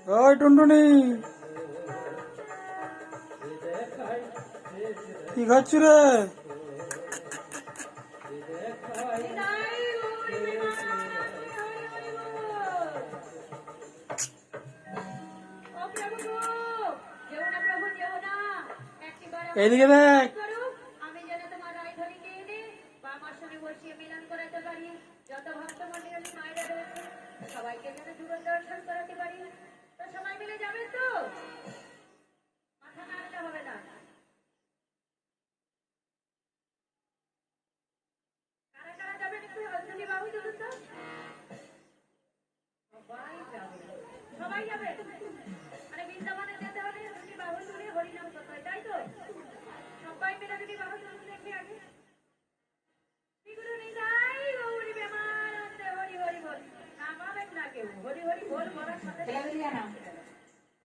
ওই টুনটুনি, কি খাচ্ছি রে? এইদিকে দেখ। আমি যেন তোমার রায়ধনীকে এনে বা আমার সঙ্গে বসিয়ে মিলন করাতে পারি। যত ভক্ত মন্ডলী মায়েরা রয়েছে সবাইকে যেন যুগল দর্শন করাতে পারি। তো সবাই মিলে যাবে তো? মাথা নাড়তে হবে না। কারা কারা যাবেন একটু অঞ্জলি বাবু তুলুন তো। সবাই যাবে, সবাই যাবে। মানে বৃন্দাবনে যেতে হলে অঞ্জলি বাবু তুলে হরিনাম করতে হয়, তাই তো? সবাই মিলে যদি বাবু তুলুন দেখি আগে। হরি হরি বল, নামাবেন না কেউ। হরি হরি বল বলার সাথে